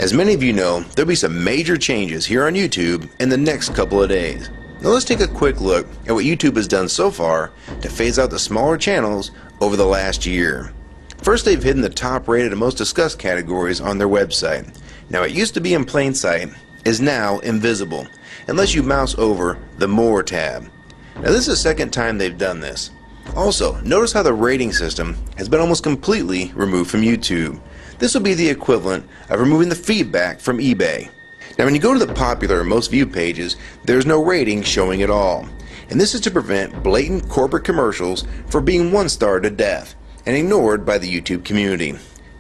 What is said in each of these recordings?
As many of you know, there'll be some major changes here on YouTube in the next couple of days. Now let's take a quick look at what YouTube has done so far to phase out the smaller channels over the last year. First, they've hidden the top rated and most discussed categories on their website. Now it used to be in plain sight, is now invisible, unless you mouse over the More tab. Now this is the second time they've done this. Also, notice how the rating system has been almost completely removed from YouTube. This will be the equivalent of removing the feedback from eBay. Now when you go to the popular or most viewed pages, there's no rating showing at all. And this is to prevent blatant corporate commercials for being one-starred to death and ignored by the YouTube community.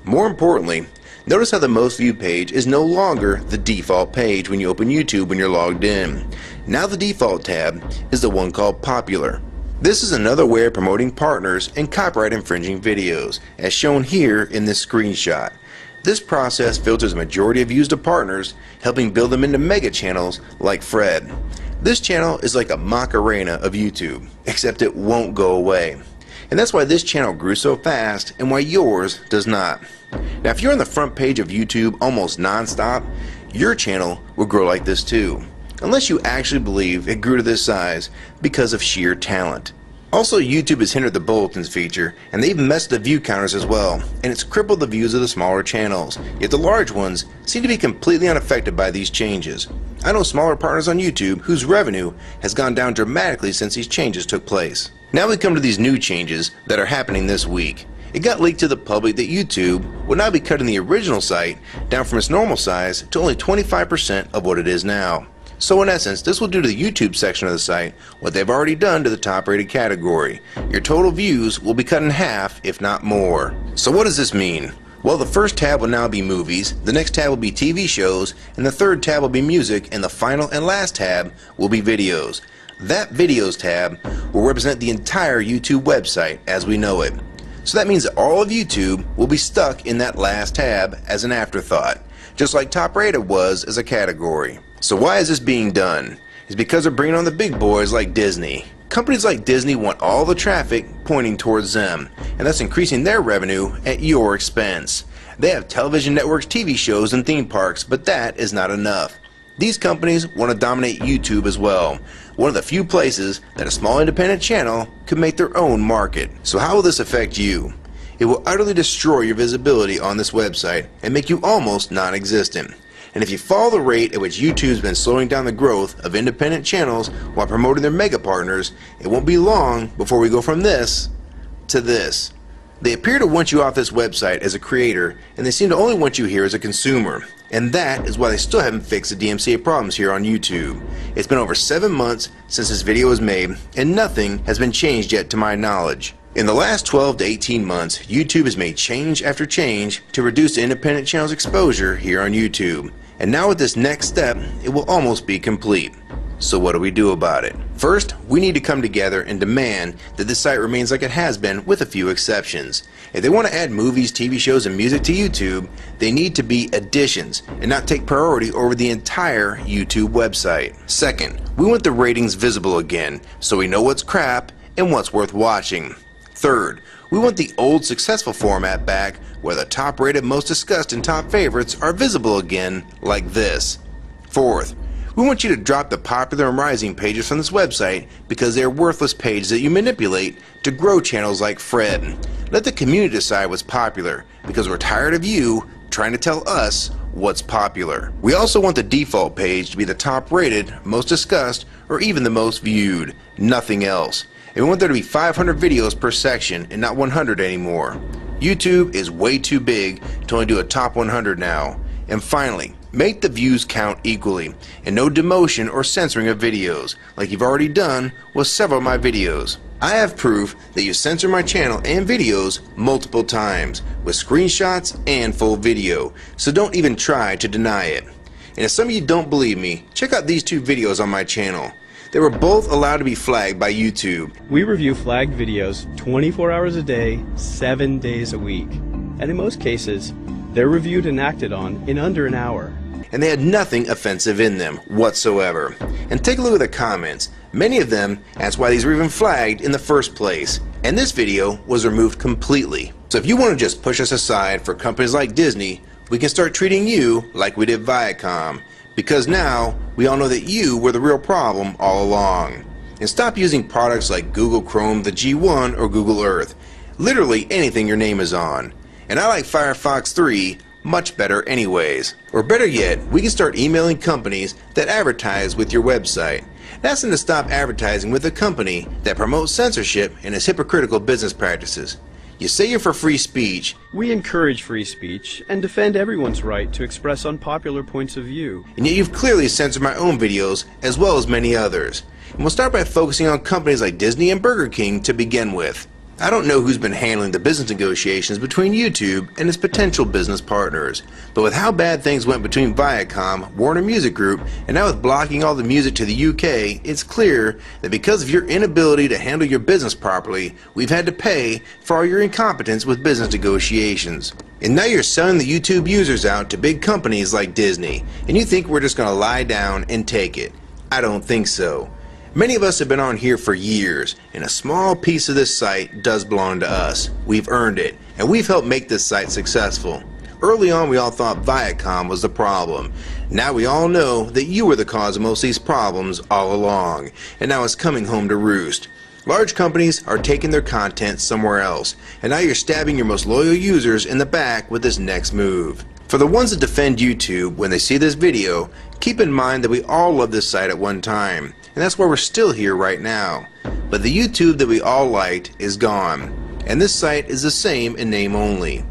More importantly, notice how the most viewed page is no longer the default page when you open YouTube when you're logged in. Now the default tab is the one called Popular. This is another way of promoting partners and copyright infringing videos, as shown here in this screenshot. This process filters a majority of views to partners, helping build them into mega channels like Fred. This channel is like a Macarena of YouTube, except it won't go away. And that's why this channel grew so fast and why yours does not. Now if you're on the front page of YouTube almost non-stop, your channel will grow like this too. Unless you actually believe it grew to this size because of sheer talent. Also, YouTube has hindered the bulletins feature, and they've messed the view counters as well, and it's crippled the views of the smaller channels, yet the large ones seem to be completely unaffected by these changes. I know smaller partners on YouTube whose revenue has gone down dramatically since these changes took place. Now we come to these new changes that are happening this week. It got leaked to the public that YouTube will now be cutting the original site down from its normal size to only 25% of what it is now. So in essence, this will do to the YouTube section of the site what they've already done to the top rated category. Your total views will be cut in half, if not more. So what does this mean? Well, the first tab will now be movies, the next tab will be TV shows, and the third tab will be music, and the final and last tab will be videos. That videos tab will represent the entire YouTube website as we know it. So that means that all of YouTube will be stuck in that last tab as an afterthought, just like top rated was as a category. So why is this being done? It's because they're bringing on the big boys like Disney. Companies like Disney want all the traffic pointing towards them, and thus increasing their revenue at your expense. They have television networks, TV shows, and theme parks, but that is not enough. These companies want to dominate YouTube as well, one of the few places that a small independent channel could make their own market. So how will this affect you? It will utterly destroy your visibility on this website and make you almost non-existent. And if you follow the rate at which YouTube's been slowing down the growth of independent channels while promoting their mega partners, it won't be long before we go from this to this. They appear to want you off this website as a creator, and they seem to only want you here as a consumer. And that is why they still haven't fixed the DMCA problems here on YouTube. It's been over 7 months since this video was made, and nothing has been changed yet to my knowledge. In the last 12 to 18 months, YouTube has made change after change to reduce the independent channel's exposure here on YouTube. And now with this next step, it will almost be complete. So what do we do about it? First, we need to come together and demand that this site remains like it has been with a few exceptions. If they want to add movies, TV shows, and music to YouTube, they need to be additions and not take priority over the entire YouTube website. Second, we want the ratings visible again so we know what's crap and what's worth watching. Third, we want the old successful format back where the top rated, most discussed, and top favorites are visible again like this. Fourth, we want you to drop the popular and rising pages from this website because they are worthless pages that you manipulate to grow channels like Fred. Let the community decide what's popular because we're tired of you trying to tell us what's popular. We also want the default page to be the top rated, most discussed, or even the most viewed. Nothing else. And we want there to be 500 videos per section and not 100 anymore. YouTube is way too big to only do a top 100 now. And finally, make the views count equally, and no demotion or censoring of videos, like you've already done with several of my videos. I have proof that you censor my channel and videos multiple times, with screenshots and full video, so don't even try to deny it. And if some of you don't believe me, check out these 2 videos on my channel. They were both allowed to be flagged by YouTube. We review flagged videos 24 hours a day, 7 days a week. And in most cases, they're reviewed and acted on in under an hour. And they had nothing offensive in them whatsoever. And take a look at the comments. Many of them asked why these were even flagged in the first place. And this video was removed completely. So if you want to just push us aside for companies like Disney, we can start treating you like we did Viacom, because now we all know that you were the real problem all along. And stop using products like Google Chrome, the G1, or Google Earth. Literally anything your name is on. And I like Firefox 3 much better anyways. Or better yet, we can start emailing companies that advertise with your website. Ask them to stop advertising with a company that promotes censorship and its hypocritical business practices. You say you're for free speech. We encourage free speech and defend everyone's right to express unpopular points of view. And yet you've clearly censored my own videos as well as many others. And we'll start by focusing on companies like Disney and Burger King to begin with. I don't know who's been handling the business negotiations between YouTube and its potential business partners, but with how bad things went between Viacom, Warner Music Group, and now with blocking all the music to the UK, it's clear that because of your inability to handle your business properly, we've had to pay for all your incompetence with business negotiations. And now you're selling the YouTube users out to big companies like Disney, and you think we're just going to lie down and take it. I don't think so. Many of us have been on here for years, and a small piece of this site does belong to us. We've earned it, and we've helped make this site successful. Early on, we all thought Viacom was the problem. Now we all know that you were the cause of most of these problems all along, and now it's coming home to roost. Large companies are taking their content somewhere else, and now you're stabbing your most loyal users in the back with this next move. For the ones that defend YouTube, when they see this video, keep in mind that we all loved this site at one time. And that's why we're still here right now. But the YouTube that we all liked is gone, and this site is the same in name only.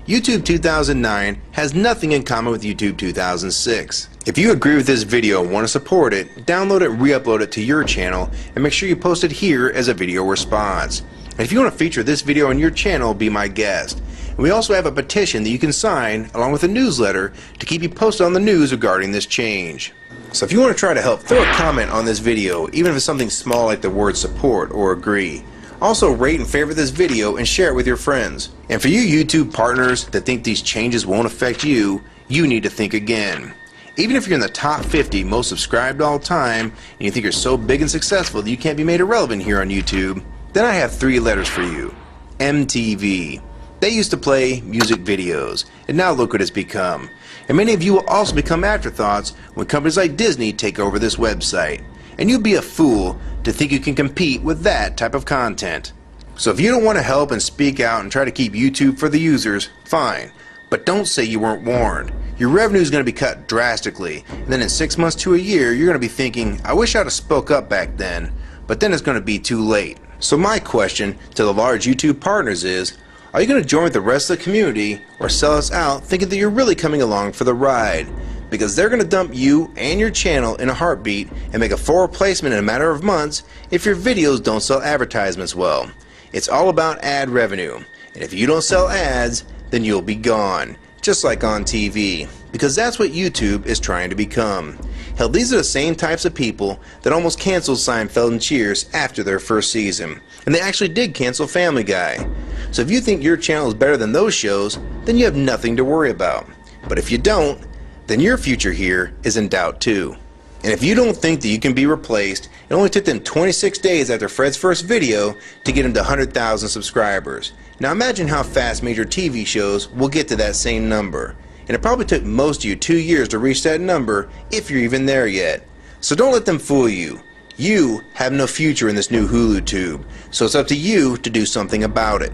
YouTube 2009 has nothing in common with YouTube 2006. If you agree with this video and want to support it, download it and re-upload it to your channel, and make sure you post it here as a video response. And if you want to feature this video on your channel, be my guest. And we also have a petition that you can sign along with a newsletter to keep you posted on the news regarding this change. So if you want to try to help, throw a comment on this video, even if it's something small like the word support or agree. Also rate and favorite this video and share it with your friends. And for you YouTube partners that think these changes won't affect you, you need to think again. Even if you're in the top 50 most subscribed all time and you think you're so big and successful that you can't be made irrelevant here on YouTube, then I have 3 letters for you. MTV. They used to play music videos, and now look what it's become. And many of you will also become afterthoughts when companies like Disney take over this website. And you'd be a fool to think you can compete with that type of content. So if you don't want to help and speak out and try to keep YouTube for the users, fine. But don't say you weren't warned. Your revenue is going to be cut drastically, and then in 6 months to a year, you're going to be thinking, I wish I'd have spoke up back then. But then it's going to be too late. So my question to the large YouTube partners is, are you going to join with the rest of the community or sell us out thinking that you're really coming along for the ride? Because they're going to dump you and your channel in a heartbeat and make a full replacement in a matter of months if your videos don't sell advertisements well. It's all about ad revenue. And if you don't sell ads, then you'll be gone. Just like on TV. Because that's what YouTube is trying to become. Hell, these are the same types of people that almost canceled Seinfeld and Cheers after their first season. And they actually did cancel Family Guy. So if you think your channel is better than those shows, then you have nothing to worry about. But if you don't, then your future here is in doubt too. And if you don't think that you can be replaced, it only took them 26 days after Fred's first video to get him to 100,000 subscribers. Now imagine how fast major TV shows will get to that same number. And it probably took most of you 2 years to reach that number, if you're even there yet. So don't let them fool you. You have no future in this new HuluTube, so it's up to you to do something about it.